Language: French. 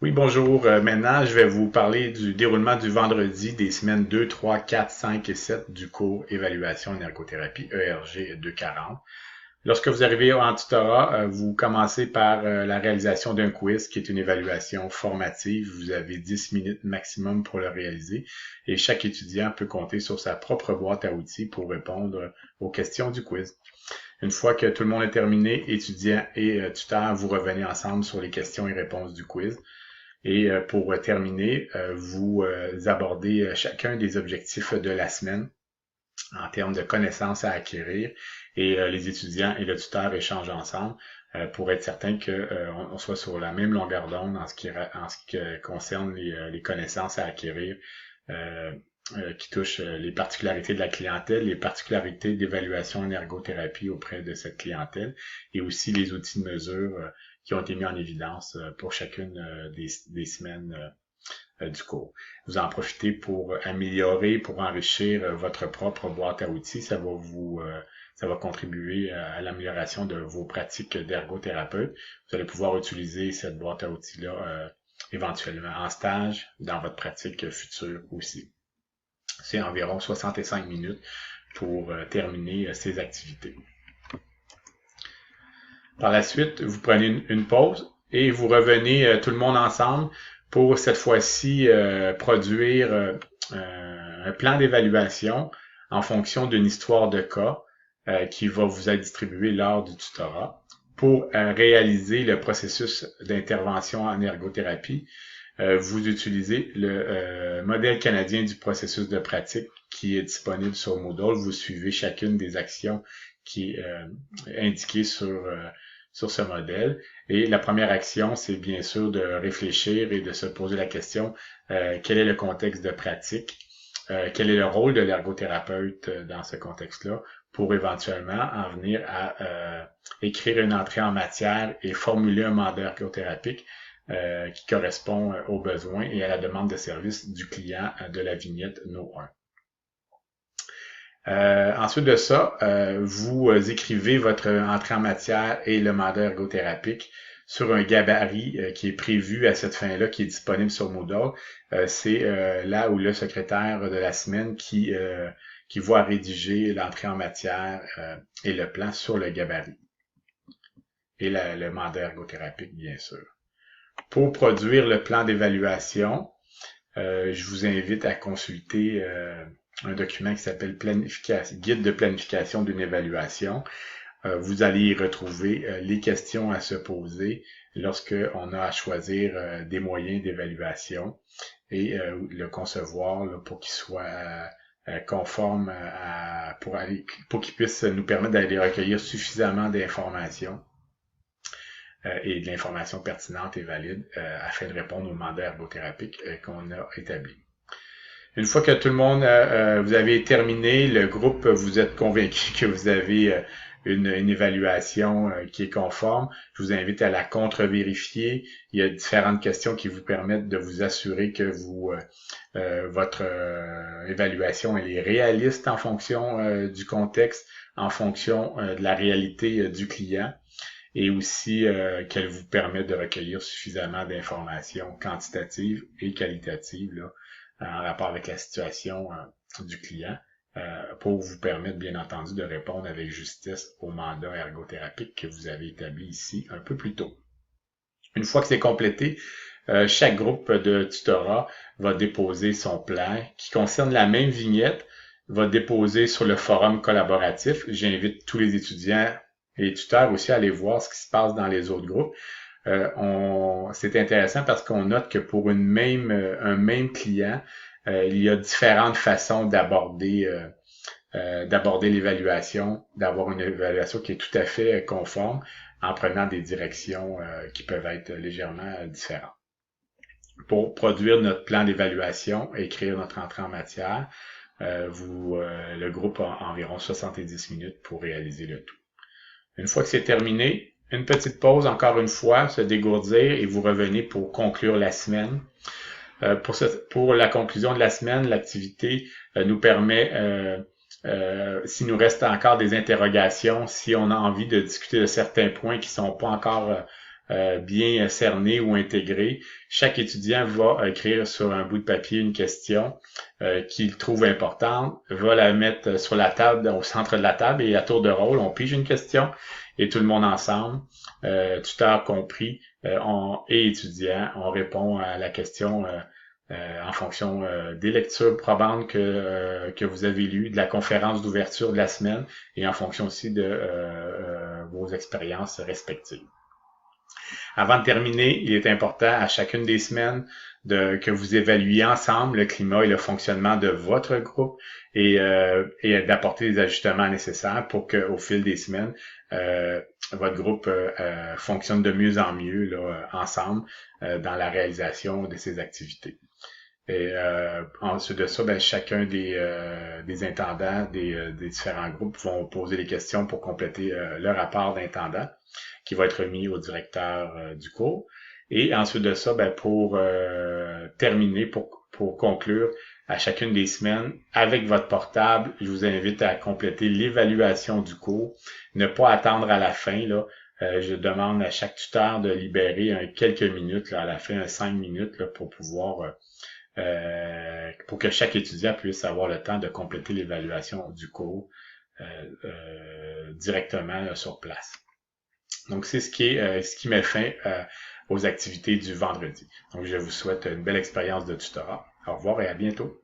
Oui, bonjour. Maintenant, je vais vous parler du déroulement du vendredi des semaines 2, 3, 4, 5 et 7 du cours Évaluation en ergothérapie ERG 240. Lorsque vous arrivez en tutorat, vous commencez par la réalisation d'un quiz qui est une évaluation formative. Vous avez 10 minutes maximum pour le réaliser et chaque étudiant peut compter sur sa propre boîte à outils pour répondre aux questions du quiz. Une fois que tout le monde est terminé, étudiant et tuteur, vous revenez ensemble sur les questions et réponses du quiz. Et pour terminer, vous abordez chacun des objectifs de la semaine en termes de connaissances à acquérir et les étudiants et le tuteur échangent ensemble pour être certain qu'on soit sur la même longueur d'onde en ce qui concerne les connaissances à acquérir euh, qui touchent les particularités de la clientèle, les particularités d'évaluation en ergothérapie auprès de cette clientèle et aussi les outils de mesure qui ont été mis en évidence pour chacune des semaines du cours. Vous en profitez pour améliorer, pour enrichir votre propre boîte à outils. Ça va contribuer à l'amélioration de vos pratiques d'ergothérapeute. Vous allez pouvoir utiliser cette boîte à outils-là éventuellement en stage, dans votre pratique future aussi. C'est environ 65 minutes pour terminer ces activités. Par la suite, vous prenez une pause et vous revenez tout le monde ensemble pour cette fois-ci produire un plan d'évaluation en fonction d'une histoire de cas qui va vous être distribuée lors du tutorat pour réaliser le processus d'intervention en ergothérapie. Vous utilisez le modèle canadien du processus de pratique qui est disponible sur Moodle. Vous suivez chacune des actions qui est indiquée sur ce modèle. Et la première action, c'est bien sûr de réfléchir et de se poser la question, quel est le contexte de pratique, quel est le rôle de l'ergothérapeute dans ce contexte-là, pour éventuellement en venir à écrire une entrée en matière et formuler un mandat ergothérapique qui correspond aux besoins et à la demande de service du client de la vignette No 1. Ensuite de ça, vous écrivez votre entrée en matière et le mandat ergothérapique sur un gabarit qui est prévu à cette fin-là, qui est disponible sur Moodle. C'est là où le secrétaire de la semaine qui voit rédiger l'entrée en matière et le plan sur le gabarit. Et le mandat ergothérapique, bien sûr. Pour produire le plan d'évaluation, je vous invite à consulter un document qui s'appelle Guide de planification d'une évaluation. Vous allez y retrouver les questions à se poser lorsqu'on a à choisir des moyens d'évaluation et le concevoir là, pour qu'il soit conforme pour qu'il puisse nous permettre d'aller recueillir suffisamment d'informations et de l'information pertinente et valide afin de répondre au mandat ergothérapique qu'on a établi. Une fois que tout le monde, vous avez terminé, le groupe, vous êtes convaincu que vous avez une évaluation qui est conforme, je vous invite à la contre-vérifier. Il y a différentes questions qui vous permettent de vous assurer que votre évaluation elle est réaliste en fonction du contexte, en fonction de la réalité du client et aussi qu'elle vous permet de recueillir suffisamment d'informations quantitatives et qualitatives là, en rapport avec la situation du client pour vous permettre, bien entendu, de répondre avec justesse au mandat ergothérapique que vous avez établi ici un peu plus tôt. Une fois que c'est complété, chaque groupe de tutorat va déposer son plan qui concerne la même vignette, va déposer sur le forum collaboratif. J'invite tous les étudiants et les tuteurs aussi à aller voir ce qui se passe dans les autres groupes. C'est intéressant parce qu'on note que pour un même client, il y a différentes façons d'aborder l'évaluation, d'avoir une évaluation qui est tout à fait conforme en prenant des directions qui peuvent être légèrement différentes. Pour produire notre plan d'évaluation, écrire notre entrée en matière, le groupe a environ 70 minutes pour réaliser le tout. Une fois que c'est terminé, une petite pause encore une fois, se dégourdir et vous revenez pour conclure la semaine. Pour la conclusion de la semaine, l'activité nous permet, s'il nous reste encore des interrogations, si on a envie de discuter de certains points qui sont pas encore bien cerné ou intégré, chaque étudiant va écrire sur un bout de papier une question qu'il trouve importante, va la mettre sur la table, au centre de la table, et à tour de rôle, on pige une question et tout le monde ensemble, tuteur compris, et étudiant, on répond à la question en fonction des lectures probantes que vous avez lues, de la conférence d'ouverture de la semaine et en fonction aussi de vos expériences respectives. Avant de terminer, il est important à chacune des semaines que vous évaluiez ensemble le climat et le fonctionnement de votre groupe et d'apporter les ajustements nécessaires pour qu'au fil des semaines, votre groupe fonctionne de mieux en mieux là, ensemble dans la réalisation de ces activités. Et ensuite de ça, ben, chacun des intendants des différents groupes vont poser des questions pour compléter le rapport d'intendant qui va être remis au directeur du cours. Et ensuite de ça, ben, pour terminer, pour conclure, à chacune des semaines, avec votre portable, je vous invite à compléter l'évaluation du cours. Ne pas attendre à la fin, là. Je demande à chaque tuteur de libérer quelques minutes, là, à la fin, 5 minutes, là, pour pouvoir pour que chaque étudiant puisse avoir le temps de compléter l'évaluation du cours directement là, sur place. Donc, c'est ce qui met fin aux activités du vendredi. Donc, je vous souhaite une belle expérience de tutorat. Au revoir et à bientôt.